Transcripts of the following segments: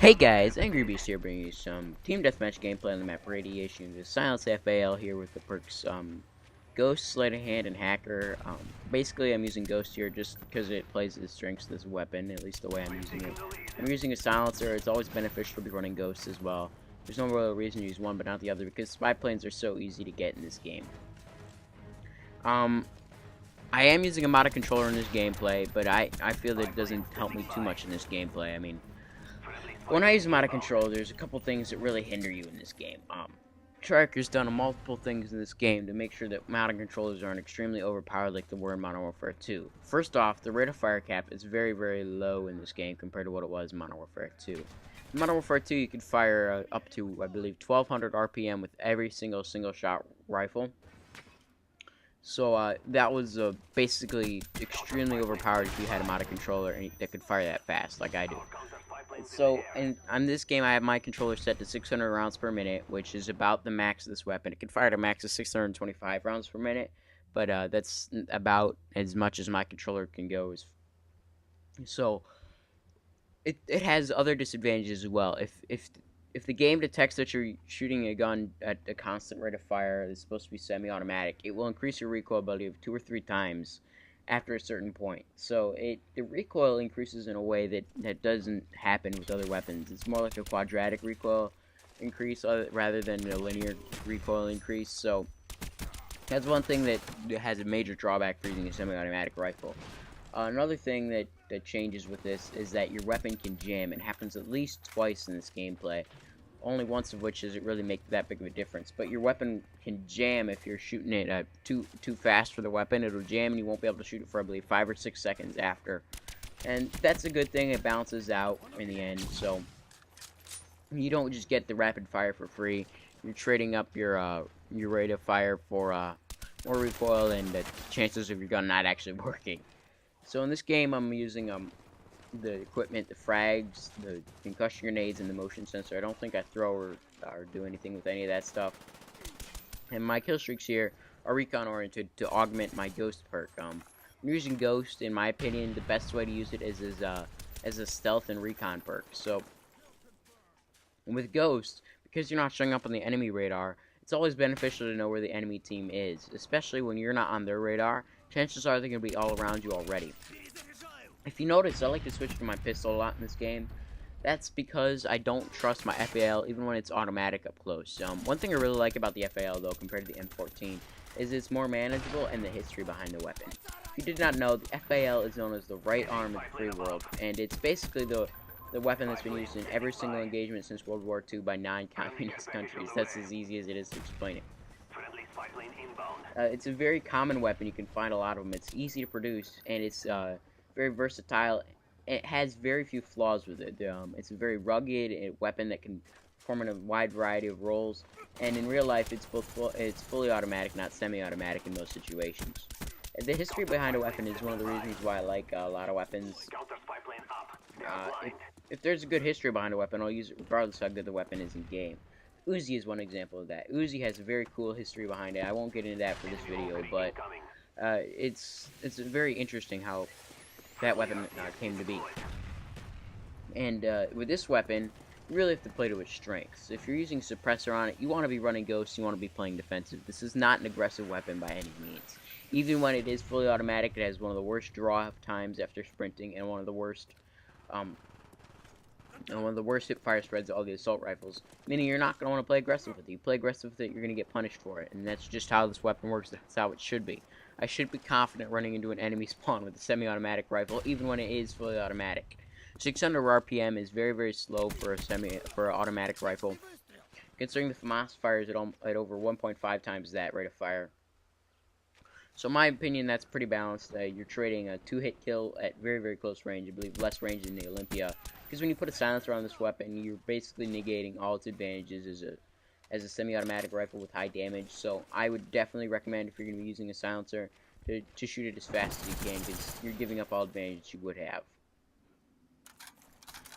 Hey guys, Angry Beast here bringing you some Team Deathmatch gameplay on the map Radiation. The Silence FAL here with the perks Ghost, Sleight of Hand, and Hacker. Basically I'm using Ghost here just because it plays the strengths of this weapon, at least the way I'm using it. I'm using a Silencer. It's always beneficial to be running Ghost as well. There's no real reason to use one but not the other because spy planes are so easy to get in this game. I am using a modded controller in this gameplay, but I feel that it doesn't help me too much in this gameplay. I mean, when I use a modded controller, there's a couple things that really hinder you in this game. Tracker's done multiple things in this game to make sure that modded controllers aren't extremely overpowered like they were in Modern Warfare 2. First off, the rate of fire cap is very, very low in this game compared to what it was in Modern Warfare 2. In Modern Warfare 2, you could fire up to, I believe, 1200 RPM with every single shot rifle. So that was basically extremely overpowered if you had a modded controller that could fire that fast, like I do. So, on this game, I have my controller set to 600 rounds per minute, which is about the max of this weapon. It can fire at a max of 625 rounds per minute, but that's about as much as my controller can go. So, it has other disadvantages as well. If the game detects that you're shooting a gun at a constant rate of fire that's supposed to be semi-automatic, it will increase your recoil ability of 2 or 3 times after a certain point. So the recoil increases in a way that doesn't happen with other weapons. It's more like a quadratic recoil increase rather than a linear recoil increase. So that's one thing that has a major drawback for using a semi-automatic rifle. Another thing that changes with this is that your weapon can jam. It happens at least twice in this gameplay. Only once of which does it really make that big of a difference. But your weapon can jam if you're shooting it too fast for the weapon. It'll jam and you won't be able to shoot it for, I believe, 5 or 6 seconds after. And that's a good thing. It balances out in the end. So you don't just get the rapid fire for free. You're trading up your rate of fire for more recoil and the chances of your gun not actually working. So in this game, I'm using the equipment, the frags, the concussion grenades, and the motion sensor. I don't think I throw or do anything with any of that stuff. And my kill streaks here are recon oriented to augment my Ghost perk. When you're using Ghost, in my opinion, the best way to use it is as a stealth and recon perk. So with Ghost, because you're not showing up on the enemy radar, it's always beneficial to know where the enemy team is, especially when you're not on their radar. Chances are they're going to be all around you already. If you notice, I like to switch to my pistol a lot in this game. That's because I don't trust my FAL even when it's automatic up close. One thing I really like about the FAL, though, compared to the M14, is it's more manageable and the history behind the weapon. If you did not know, the FAL is known as the right arm of the free world, and it's basically the weapon that's been used in every single engagement since World War II by 9 communist countries. That's as easy as it is to explain it. It's a very common weapon. You can find a lot of them. It's easy to produce, and it's very versatile. It has very few flaws with it. It's a very rugged weapon that can perform in a wide variety of roles. And in real life, it's fully automatic, not semi-automatic in most situations. The history behind a weapon is one of the reasons why I like a lot of weapons. If there's a good history behind a weapon, I'll use it regardless of how good the weapon is in game. Uzi is one example of that. Uzi has a very cool history behind it. I won't get into that for this video, but it's very interesting how that weapon came to be. And with this weapon, you really have to play to its strengths. If you're using suppressor on it, you want to be running Ghost, you want to be playing defensive. This is not an aggressive weapon by any means. Even when it is fully automatic, it has one of the worst draw times after sprinting and one of the worst hip fire spreads of all the assault rifles, meaning you're not going to want to play aggressive with it. You play aggressive with it, you're going to get punished for it, and that's just how this weapon works. That's how it should be. I should be confident running into an enemy spawn with a semi-automatic rifle, even when it is fully automatic. 600 RPM is very, very slow for an automatic rifle, considering the FAMAS fires at over 1.5 times that rate of fire. So in my opinion, that's pretty balanced. You're trading a 2-hit kill at very, very close range. I believe less range than the Olympia. Because when you put a silencer on this weapon, you're basically negating all its advantages as a semi-automatic rifle with high damage. So I would definitely recommend, if you're going to be using a silencer, to shoot it as fast as you can, because you're giving up all advantages you would have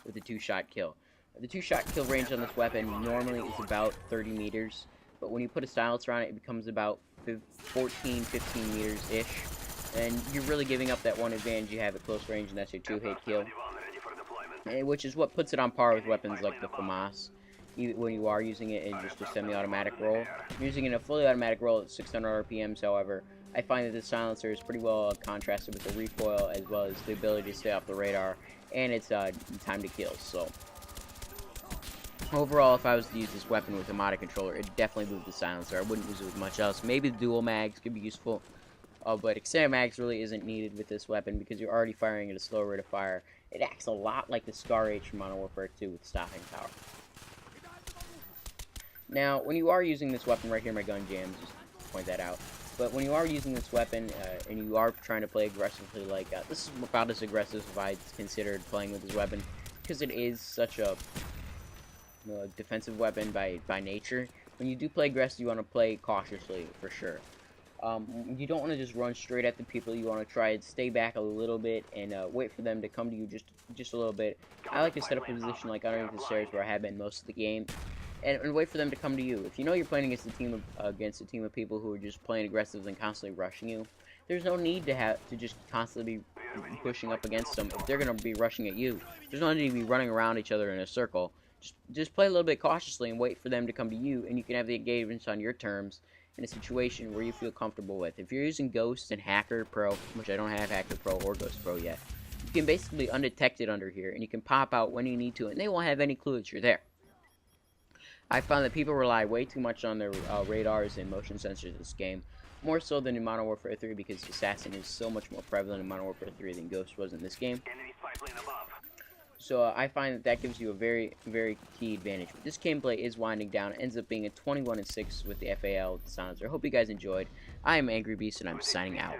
with a 2-shot kill. The 2-shot kill range on this weapon normally is about 30 meters, but when you put a silencer on it, it becomes about 14, 15 meters-ish, and you're really giving up that one advantage you have at close range, and that's your 2-hit kill. which is what puts it on par with weapons like the FAMAS. When you are using it in just a semi-automatic roll, using it in a fully automatic roll at 600 RPMs, however, I find that the silencer is pretty well contrasted with the recoil, as well as the ability to stay off the radar and its time to kill. So overall, if I was to use this weapon with a modded controller, it'd definitely move the silencer. I wouldn't use it with much else. Maybe the dual mags could be useful, but extended mags really isn't needed with this weapon because you're already firing at a slow rate of fire. It acts a lot like the Scar H from Modern Warfare 2 with stopping power. Now, when you are using this weapon, right here my gun jams, just point that out. But when you are using this weapon, and you are trying to play aggressively, like, this is about as aggressive as I considered playing with this weapon, because it is such a defensive weapon by nature. When you do play aggressive, you want to play cautiously, for sure. You don't want to just run straight at the people. You want to try and stay back a little bit and wait for them to come to you just a little bit. I like to set up a position like underneath the stairs where I have been most of the game, and wait for them to come to you. If you know you're playing against a team of people who are just playing aggressive and constantly rushing you, there's no need to just constantly be pushing up against them if they're gonna be rushing at you. There's no need to be running around each other in a circle. Just play a little bit cautiously and wait for them to come to you, and you can have the engagements on your terms in a situation where you feel comfortable with. If you're using Ghost and Hacker Pro, which I don't have Hacker Pro or Ghost Pro yet, you can basically undetected under here, and you can pop out when you need to, and they won't have any clue that you're there. I found that people rely way too much on their radars and motion sensors in this game, more so than in Modern Warfare 3, because Assassin is so much more prevalent in Modern Warfare 3 than Ghost was in this game. So I find that gives you a very, very key advantage. But this gameplay is winding down. It ends up being a 21-6 with the FAL silencer. I hope you guys enjoyed. I am Angry Beast, and I'm signing out.